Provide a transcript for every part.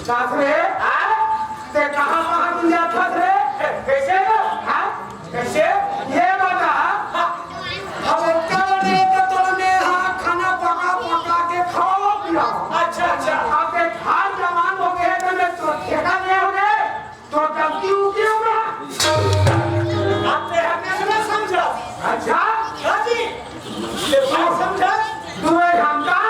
सासरे ते कहाँ तुम जाता थे कैसे कैसे ये बता अब कौने तो तुमने खाना पका के खाओ पिलाओ अच्छा आपके खान जवान हो गए तो मैं तो ठेका नहीं हो गए तो डबकी उगी होगा आपने हमें ना समझा अच्छा जी ये बात समझा तुम्हें जानता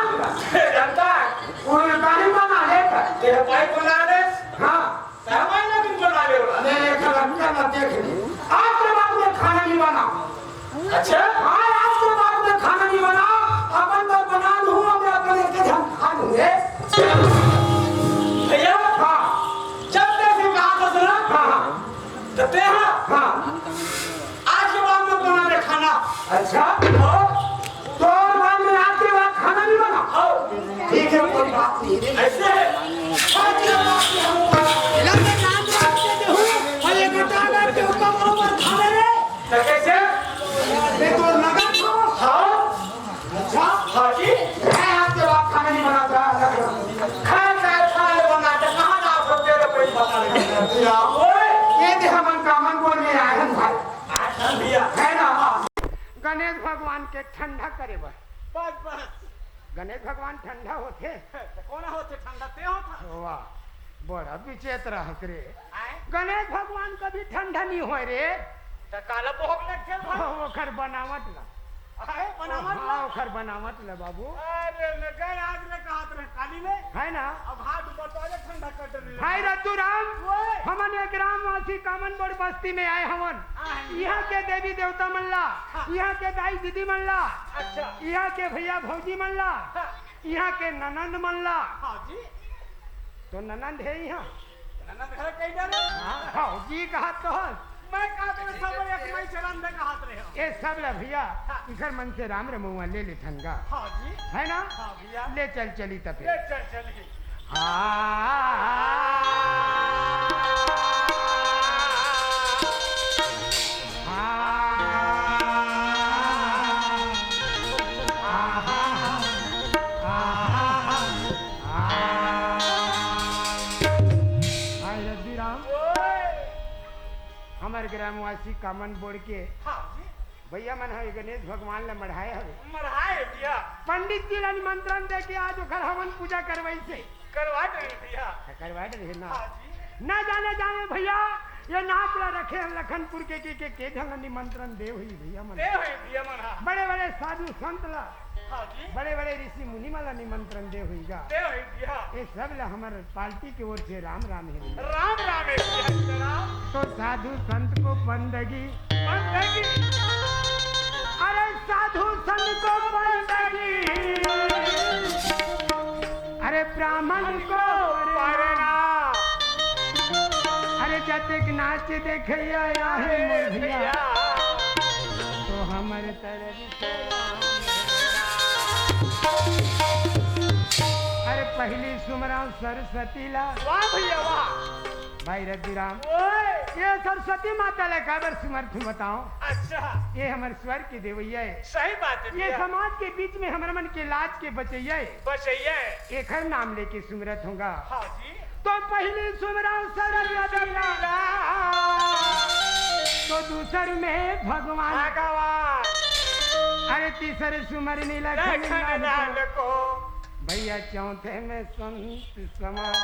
उन्हें कहीं बना लेकर ये भाई बना ले हाँ सामान ना तुम बना ले नहीं खलंका देख ली आज के बाद में खाना नहीं बना अच्छा हाँ आज के बाद में खाना नहीं बना अपन तो बना लूँ अब अपन एक हम खा लूँगे भैया हाँ जब देखो कहा तो सुना हाँ तो ते हाँ आज के बाद में बना ले खाना अच्छा तो बाद में आज के बाद खाना नहीं बना ठीक है कोई बात नहीं ऐसे आज के बाद में हम इलाके नाम रखते थे हूँ और ये घटा करके उसका बरोबर खा ले तो कैसे मैं तो लगा तो हाँ अच्छा हाँ जी मैं आपके बाद खाना नहीं बनाता खाना बनाते कहाँ ना आप सबके लिए कोई बता नहीं ये देखा मन का मन बोल में आए हैं भाई भैया है ना गणेश भगवान के ठंडा करे बस गणेश भगवान ठंडा होते कौन होते ठंडा ते होता वाह बड़ा विचित्र हकरे गणेश भगवान कभी ठंडा नहीं होए रे त काला भोग लगे वो खर बनावट ला है बनावट ला खर बनावट ला बाबू अरे मैं आज ले कहात रे काली में है ना अब हाथ बटोरे ठंडा कर दे भाई रतु राम हमन एक ग्रामवासी कामनबोड़ बस्ती में आए हमन यहाँ के देवी देवता मनला यहाँ के दाई दीदी मनला अच्छा यहाँ के भैया भौजी मनला यहाँ के ननंद मनला हाँ जी तो ननंद है यहाँ ननंद घर कहीं जा रहे हाँ जी कहा तो मैं कहा तो सब एक मई चरण में कहा रहे ये सब ले भैया इधर मन से राम रमुआ ले ले ठनगा हाँ जी है ना हाँ भैया ले चल चली तब ले चल चली हमारे ग्रामवासी कामन बोर्ड के भैया मन है गणेश भगवान ले मढ़ाए भैया पंडित जी ने निमंत्रण दे के आज घर हवन पूजा करवाई से करवा दे भैया करवा दे ना ना जाने जाने भैया ये नाच ला रखे लखनपुर के ढंग निमंत्रण दे हुई भैया मन बड़े बड़े साधु संत ला बड़े बड़े ऋषि मुनि वाला निमंत्रण दे हुईगा ये सब ला हमारे पार्टी की ओर से राम राम है राम राम है तो साधु संत को बंदगी अरे साधु संत को बंदगी अरे ब्राह्मण को अरे जतक नाच देखे आया है भैया तो हमारे तरफ अरे पहली सुमरा सरस्वती ला वाह भैया वाह भाई रघुराम ये सरस्वती माता ला काबर सुमर्थ बताओ अच्छा ये हमारे स्वर की देवैया है सही बात है ये समाज के बीच में हमारे मन के लाज के बचैया है एक हर नाम लेके सुमरत होगा हाँ जी तो पहली सुमरा सरस्वती ला तो दूसर में भगवान अरे तीसरे सुमर नीला को भैया चौथे में संत समाज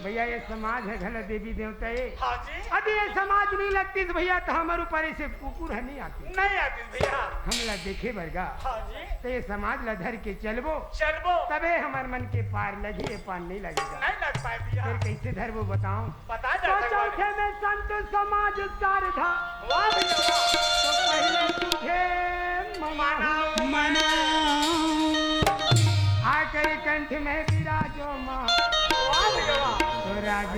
भैया ये समाज है घना देवी देवता है अभी ये समाज नहीं लगती तो भैया तो हमारे ऊपर ऐसे कुकुर है नहीं आती भैया हम ला देखे बरगा तो ये समाज ला धर के चलबो तबे हमारे मन के पार लगे पार नहीं लगेगा नहीं लग पाए भैया फिर कैसे धर वो बताओ बता तो चौथे में संत समाज सारधा तो पहले तुझे मना आकर कंठ में विराजो माँ तो राज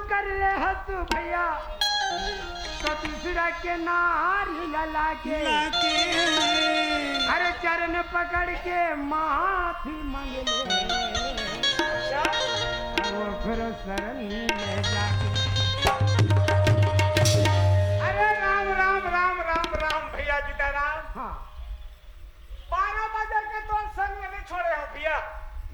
कर ले तू भैया तो दूसरा के नारी लला के अरे चरण पकड़ के माफी मांग ले वो फिर शरण में जाके अरे राम राम राम राम राम भैया सीताराम। हाँ 12 बजे के तो संग में नहीं छोड़े हो भैया।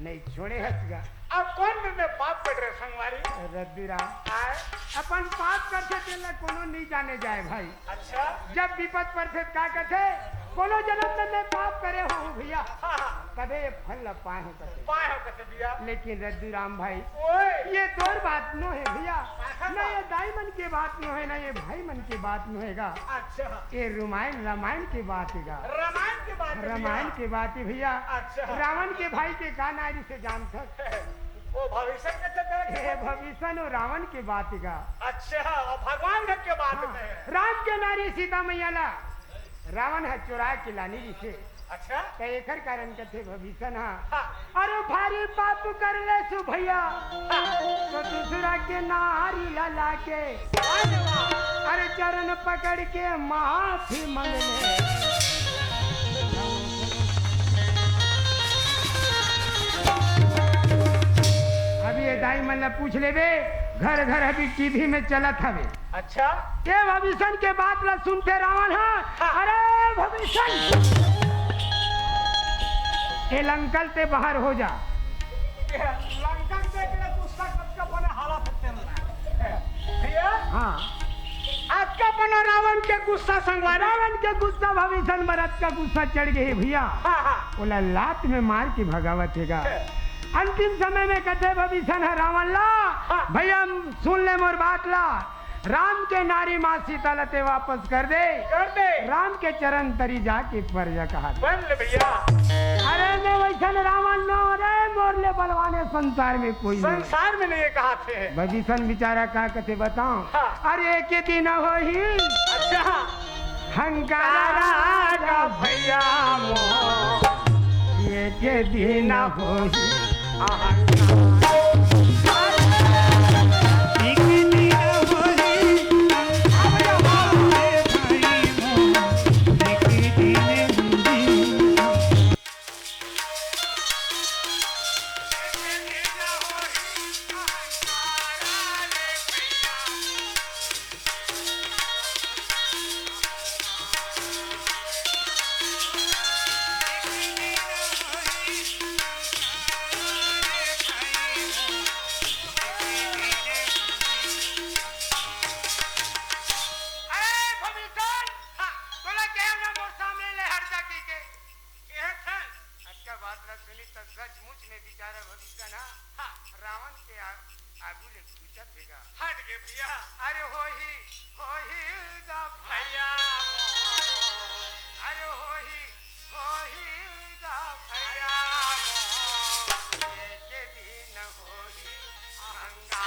नहीं छोड़े हसगा अब कौन में पाप पड़ रहे संगवारी रद्दीराम आए। अपन पाप करते तेला कोनो नहीं जाने जाए भाई। अच्छा जब विपद पर थे का कहते कोनो जन्म में पाप करे हो भैया हाँ हाँ कदे फल पाए हो कहते पाए हो कैसे भैया। लेकिन रद्दीराम भाई ओए ये दौर बात नो है भैया न ये दाई मन की बात नो है न ये भाई मन की बात नो हैगा। अच्छा ये रामायण की बात हैगा। रामायण की बात है रामायण भैया। की बात है भैया। अच्छा। रावण के भाई के का नारी से जान तक वो भविष्य के चक्कर ये भविष्य और रावण की बात हैगा। अच्छा और भगवान घर के बात हाँ, में राम के नारी सीता मैया ला रावण है चुरा के लानी जिसे अच्छा तो एकर कारण कथे भविष्य हाँ हाँ अरे भारी पाप कर ले सु भैया तो दूसरा के नारी ला के अरे वाह। अरे चरण पकड़ के माफी मांग ले अभी ये दाई मन ला पूछ लेबे घर घर अभी टीवी में चलत हवे। अच्छा ये भविष्य के बात ला सुनते रावण हाँ अरे भविष्य ये लंकल ते बाहर हो जा लंकन देख ले गुस्सा सबका बने हालत भैया। हाँ आपका बना रावण के गुस्सा संगवारी। रावण के गुस्सा भविष्य मरद का गुस्सा चढ़ गए भैया हाँ हाँ बोला लात में मार के भगावत हैगा। अंतिम समय में कहते भविष्य है रावण ला भैया सुन ले मोर बात ला राम के नारी माँ सीता लते वापस कर दे राम के चरण तरी जाके पर जा कहा बन ले भैया। अरे मैं वैसा रावण नो रे मोरले बलवाने संसार में कोई नहीं। संसार में नहीं कहा थे भविष्य बेचारा का कहते बताओ हाँ। अरे के दिन हो ही अच्छा हंकारा का भैया मोह ये के दिन हो ही रावण के आगू ले पूछत हैगा हट गए भैया। अरे हो ही गा भैया अरे हो ही गा भैया ये के दिन हो ही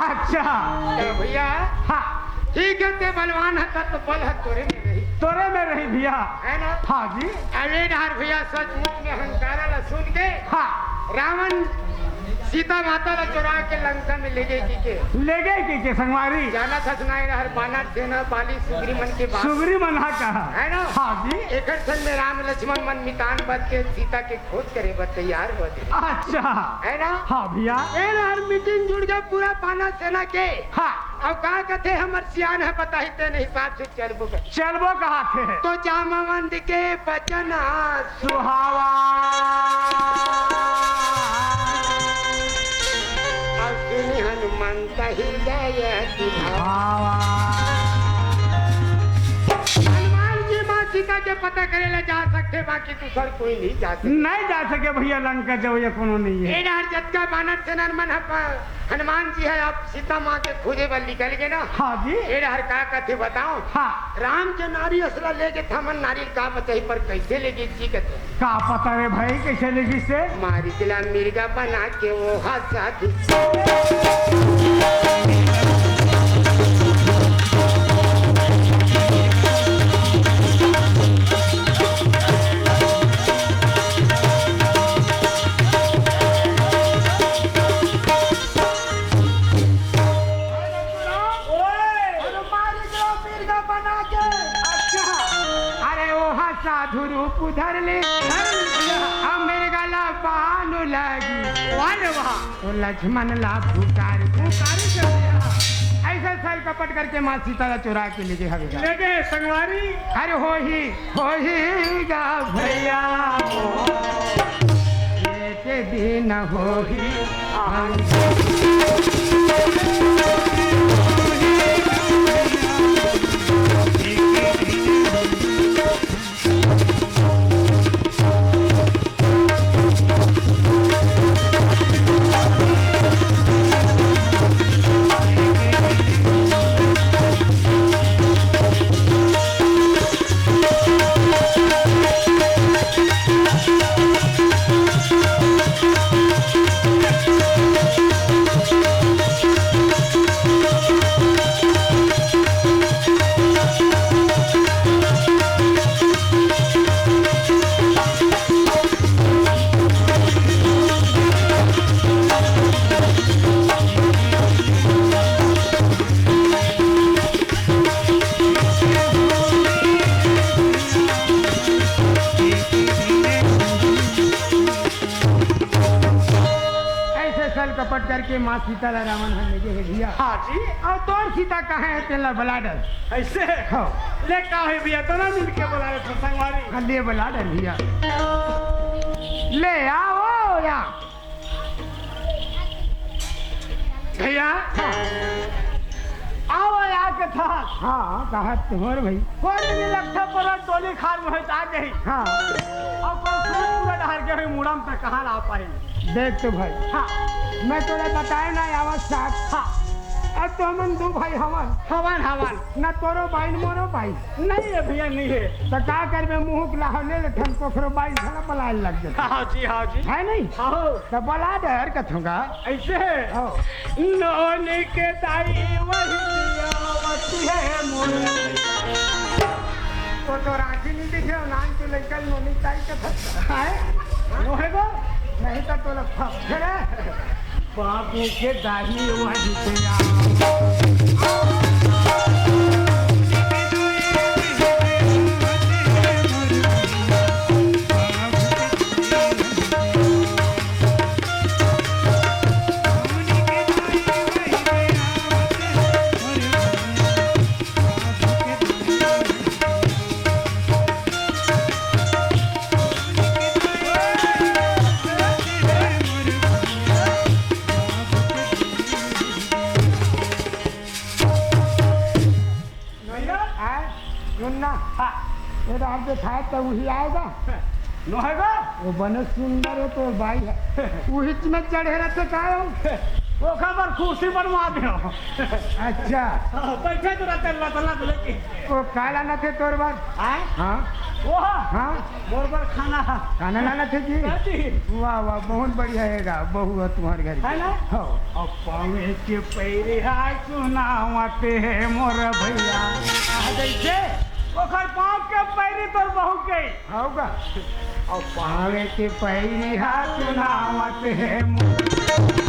अच्छा भैया हाँ ठीक है ते बलवान है तो बल है तोरे में रही, तोरे में रही भैया, है ना? हाँ जी। अरे नार भैया सचमुच में हंकारा ला सुन के हाँ रावण सीता माता ला चुरा के लंका में ले गए ले गए के संगवारी जाना था सुनाई हर बाना सेना बाली सुग्री मन के बात सुगरी मना कहा, है ना? हाँ जी। एक संग में राम लक्ष्मण मन मितान बद के सीता के खोज करे बद तैयार बदे, अच्छा है ना? हाँ भैया। हर मीटिंग जुड़ गया पूरा बाना सेना के। हाँ अब कहा कहते हमर सियान है बताही तेन हिसाब से चलबो कहा थे तो जामवंत के बचन सुहावा सुनि हनुमंत हृदय भावा। हनुमान जी माँ सीता के पता करे ला जा सकते बाकी दूसर कोई नहीं जा सकते, नहीं जा सके भैया लंका जब ये कोनो नहीं है। हर जतका बानर सेना मन हनुमान जी है आप सीता माँ के खोजे बल निकल गए ना। हाँ जी। हर का कथे बताओ। हाँ राम के नारी असला लेके थमन नारी का बताई पर कैसे लेगी जी कहते का पता रे भाई कैसे लगी से मारी दिला मिर्गा बना के वो हंसा साधु रूप धर ले हम मेरे गला बानु लगी तो लक्ष्मण ला पुकार ऐसा सल कपट करके माँ सीता ला चुरा के लेके लगे संगवारी। अरे हो ही गा भैया के दिन हो ही कपट करके माँ सीता ला रावण है लेके है भैया। हाँ जी। और तोर सीता कहाँ है तेला बलाडर ऐसे हो ले का है भैया दोनों मिल के बुला रहे संगवारी। हाँ ले बलाडर भैया ले आओ या भैया। आओ या के था। हाँ कहा तुम्हारे भाई कोई नहीं लगता पर टोली खान में आ गई। हाँ अब पूरा डहर के हुई मुड़म तक कहाँ ला पाए देख तो भाई। हाँ मैं तोरा बताए ना आवाज साथ। हाँ अब तो हम दो भाई हवन ना तोरो भाई न मोरो भाई नहीं है भैया नहीं है तो का कर में मुंह लाहले ठन पोखरो बाई झला बलाए लग जाए। हाँ जी है नहीं। हाँ तो बला डर कथूंगा ऐसे है नोने के दाई वही दिया है मोर तो राखी नहीं दिखे नान तो लेकर नोनी ताई का था है वो है गो नहीं तो तोला फरे बापू के दाही वही दिया। खाए तो वही आएगा लोहेगा वो बने सुंदर है तो भाई है वही में चढ़े रहते का वो खबर कुर्सी बनवा दो। अच्छा बैठे तो रहते वो काला न थे तोर बार। हाँ वो हाँ मोर पर खाना खाना लाना थे जी वाह वाह बहुत बढ़िया हैगा बहू है तुम्हारे घर है ना हो और पावे के पैरे हाय सुनावते है मोर भैया जैसे ओखर पाँव के पैरी पर बहू के होगा और पावे के पैरी हाथ सुनावत है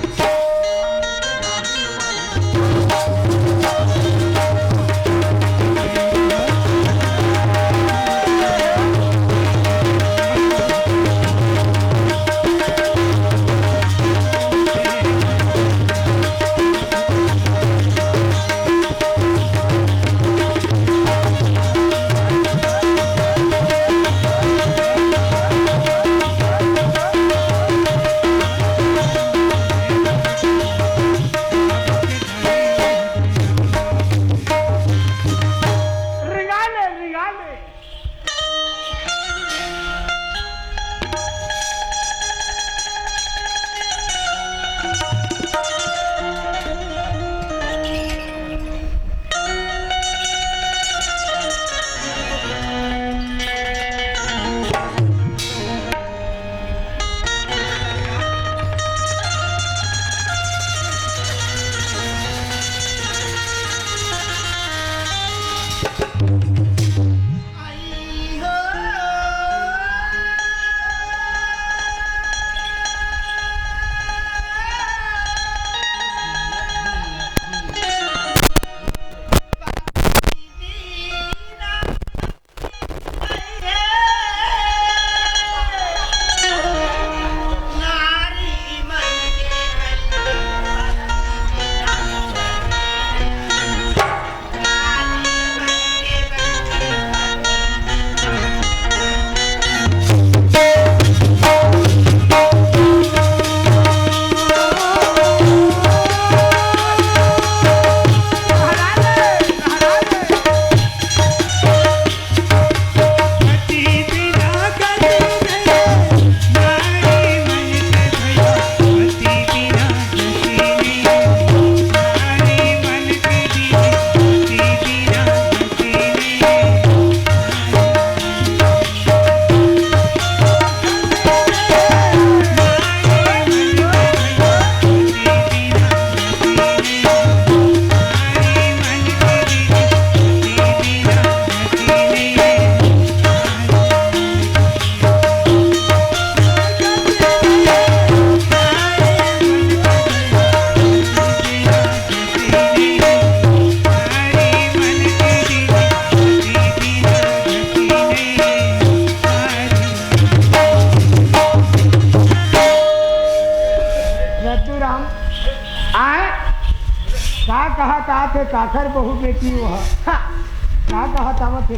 थे काकर बहु बेटी वह क्या कहा था वो थे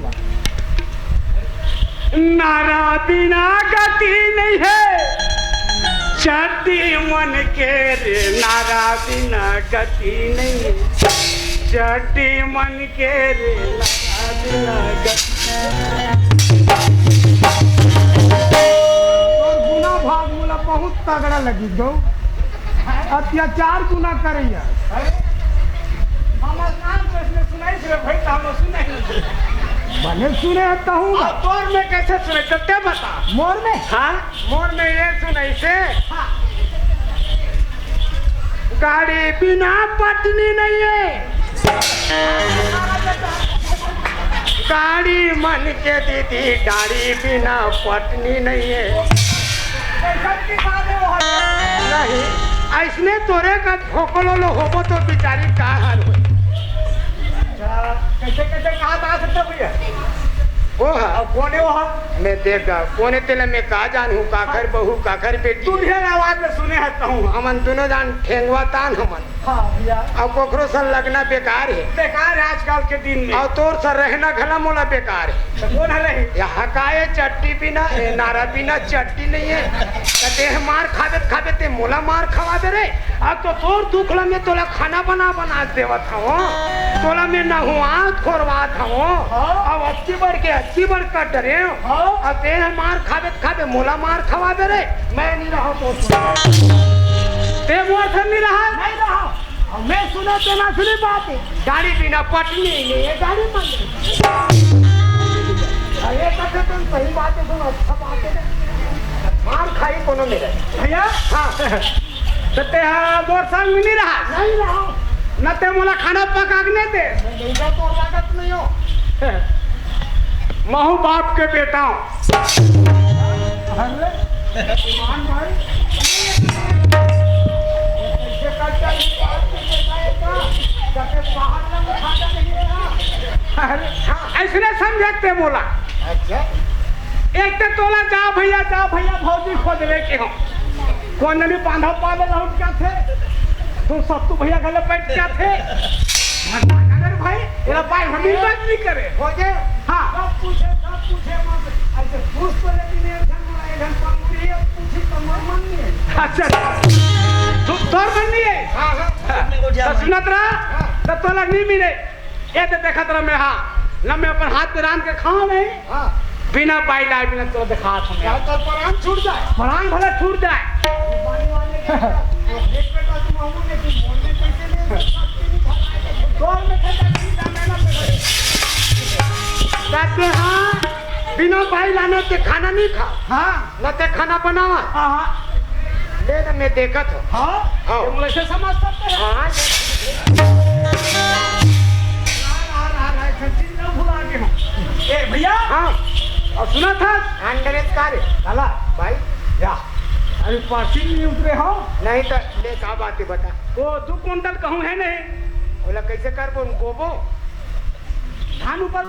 नारा बिना गति नहीं है चढ़ती मन के रे नारा बिना गति नहीं है चढ़ती मन के रे नारा बिना गति और गुना भाग मुला बहुत तगड़ा लगी दो अत्याचार गुना करैया हमार नाम कैसे सुनाई से भाई तो हम सुनाई भले सुने हता हूँ तोर में कैसे सुने तते बता मोर में हाँ मोर में ये सुनाई से हाँ। गाड़ी बिना पटनी नहीं है गाड़ी मन के दीदी गाड़ी बिना पटनी नहीं है नहीं ऐसने तोरे का ठोकलो लो होबो तो बिचारी का हाल हो कैसे कैसे कहा था सकता भैया वो है कोने वो है मैं देखा कोने तेले में का जानू काकर बहू काकर बेटी तू ढेर आवाज में सुने हता हूँ हमन दोनों जान ठेंगवा तान हमन हाँ भैया अब कोकरो सन लगना बेकार है आजकल के दिन में और तोर सर रहना घना मोला बेकार है तो कौन है रही यहाँ काए चट्टी बिना नारा बिना चट्टी नहीं है कहते हैं मार खाबे खाबे ते मोला मार खवा दे रे अब तो तोर दुखला में तोला खाना बना देवत हूँ तोला में न हुआ खोरवात हूँ अब अच्छी बढ़ कर डरे अब ते मार खाबे मोला मार खवा दे रे मैं नहीं रहा तो ते मोर से नहीं रहा मैं सुना तो ना सुनी बात है गाड़ी बिना पटनी नहीं है गाड़ी ये कथे तुम सही बात है, तुम अच्छा बात है, मार खाई कोनो मेरे भैया हाँ तो ते मोर संग में नहीं रहा नहीं रहा न ते मोला खाना पकाने दे मेरा तो लागत नहीं हो महू बाप के बेटा हूँ। अरे ईमान भाई ऐसे करता ही बात करके जाएगा जाके बाहर लग खाता नहीं है। अरे ऐसने समझते बोला अच्छा एक तो तोला जा भैया भौजी खोज ले के हो कौन नहीं बांधा पाले लौट क्या थे तुम सब तू भैया गले बैठ क्या थे अगर भाई तेरा भाई हमें बात नहीं करे हो गए हाँ सब पूछे मत ऐसे पूछ तो लेकिन एक पंगुड़ी पूछी तो मन नहीं है। अच्छा तू तोर बननी है हाँ हाँ तो सुनत रहा तो तोला नहीं मिले ये तो देखत रहा मैं हाँ न मैं अपन हाथ पे रान के खाऊं नहीं हाँ बिना बाइला बिना तो दिखा क्या तो परान छूट जाए फलांग भले छूट जाए पानी वाले के एक बेटा तुम हमने तुम बोलने कैसे ले सकते नहीं खाना दौर में खाता नहीं जाना कहते हाँ बिना भाई लाने ते खाना नहीं खा हाँ न ते खाना बनावा हाँ ले तो मैं देखत हो हाँ हाँ तुम ऐसे समझ सकते हैं हाँ चिंता भुला के हम ए भैया हाँ और सुना था अंडरेज कार्य काला भाई या अरे पार्टी नहीं उतरे हो नहीं तो ले का बात है बता वो 2 कुंटल कहूँ है नहीं बोला कैसे कर बोल गोबो धान ऊपर